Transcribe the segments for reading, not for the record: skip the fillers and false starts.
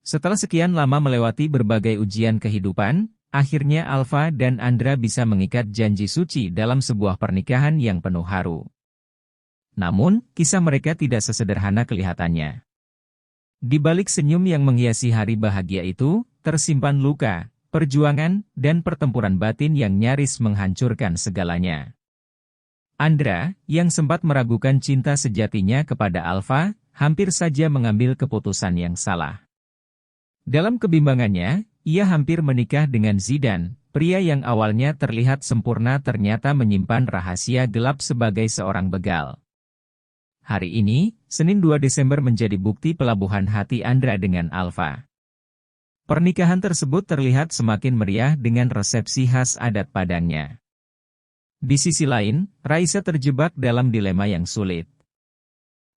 Setelah sekian lama melewati berbagai ujian kehidupan, akhirnya Alfa dan Andra bisa mengikat janji suci dalam sebuah pernikahan yang penuh haru. Namun, kisah mereka tidak sesederhana kelihatannya. Di balik senyum yang menghiasi hari bahagia itu, tersimpan luka, perjuangan, dan pertempuran batin yang nyaris menghancurkan segalanya. Andra, yang sempat meragukan cinta sejatinya kepada Alfa, hampir saja mengambil keputusan yang salah. Dalam kebimbangannya, ia hampir menikah dengan Zidan, pria yang awalnya terlihat sempurna ternyata menyimpan rahasia gelap sebagai seorang begal. Hari ini, Senin 2 Desember menjadi bukti pelabuhan hati Andra dengan Alfa. Pernikahan tersebut terlihat semakin meriah dengan resepsi khas adat Padangnya. Di sisi lain, Raisa terjebak dalam dilema yang sulit.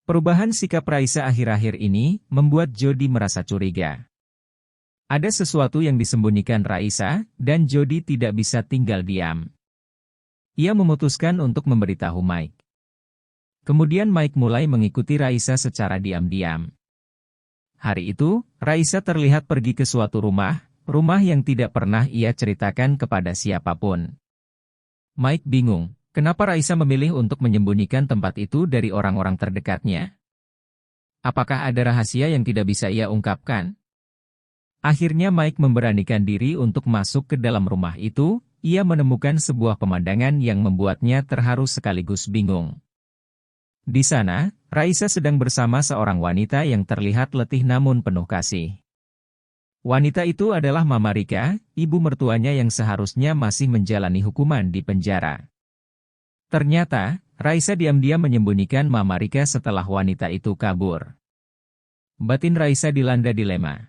Perubahan sikap Raisa akhir-akhir ini membuat Jody merasa curiga. Ada sesuatu yang disembunyikan Raisa, dan Jody tidak bisa tinggal diam. Ia memutuskan untuk memberitahu Mike. Kemudian Mike mulai mengikuti Raisa secara diam-diam. Hari itu, Raisa terlihat pergi ke suatu rumah yang tidak pernah ia ceritakan kepada siapapun. Mike bingung, kenapa Raisa memilih untuk menyembunyikan tempat itu dari orang-orang terdekatnya? Apakah ada rahasia yang tidak bisa ia ungkapkan? Akhirnya Mike memberanikan diri untuk masuk ke dalam rumah itu. Ia menemukan sebuah pemandangan yang membuatnya terharu sekaligus bingung. Di sana, Raisa sedang bersama seorang wanita yang terlihat letih namun penuh kasih. Wanita itu adalah Mama Rika, ibu mertuanya yang seharusnya masih menjalani hukuman di penjara. Ternyata, Raisa diam-diam menyembunyikan Mama Rika setelah wanita itu kabur. Batin Raisa dilanda dilema.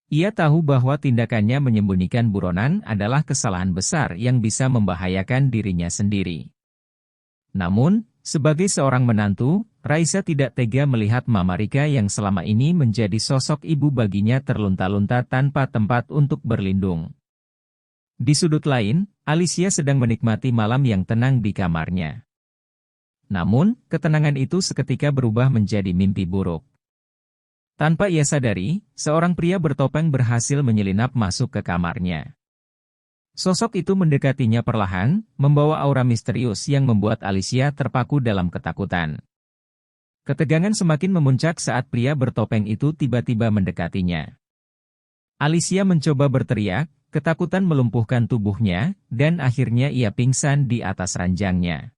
Ia tahu bahwa tindakannya menyembunyikan buronan adalah kesalahan besar yang bisa membahayakan dirinya sendiri. Namun, sebagai seorang menantu, Raisa tidak tega melihat Mama Rika yang selama ini menjadi sosok ibu baginya terlunta-lunta tanpa tempat untuk berlindung. Di sudut lain, Alicia sedang menikmati malam yang tenang di kamarnya. Namun, ketenangan itu seketika berubah menjadi mimpi buruk. Tanpa ia sadari, seorang pria bertopeng berhasil menyelinap masuk ke kamarnya. Sosok itu mendekatinya perlahan, membawa aura misterius yang membuat Alicia terpaku dalam ketakutan. Ketegangan semakin memuncak saat pria bertopeng itu tiba-tiba mendekatinya. Alicia mencoba berteriak, ketakutan melumpuhkan tubuhnya, dan akhirnya ia pingsan di atas ranjangnya.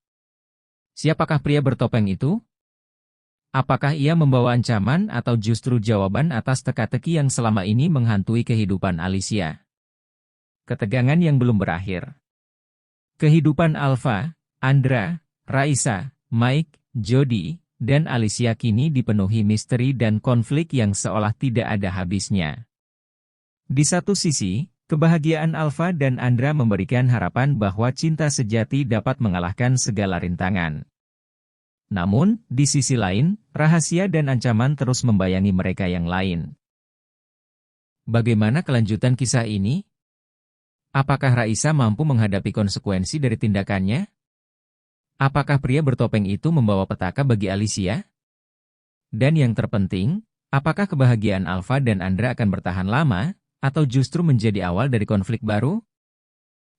Siapakah pria bertopeng itu? Apakah ia membawa ancaman atau justru jawaban atas teka-teki yang selama ini menghantui kehidupan Alicia? Ketegangan yang belum berakhir. Kehidupan Alfa, Andra, Raisa, Mike, Jody, dan Alicia kini dipenuhi misteri dan konflik yang seolah tidak ada habisnya. Di satu sisi, kebahagiaan Alfa dan Andra memberikan harapan bahwa cinta sejati dapat mengalahkan segala rintangan. Namun, di sisi lain, rahasia dan ancaman terus membayangi mereka yang lain. Bagaimana kelanjutan kisah ini? Apakah Raisa mampu menghadapi konsekuensi dari tindakannya? Apakah pria bertopeng itu membawa petaka bagi Alicia? Dan yang terpenting, apakah kebahagiaan Alfa dan Andra akan bertahan lama, atau justru menjadi awal dari konflik baru?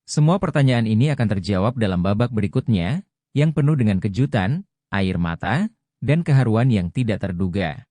Semua pertanyaan ini akan terjawab dalam babak berikutnya, yang penuh dengan kejutan, air mata, dan keharuan yang tidak terduga.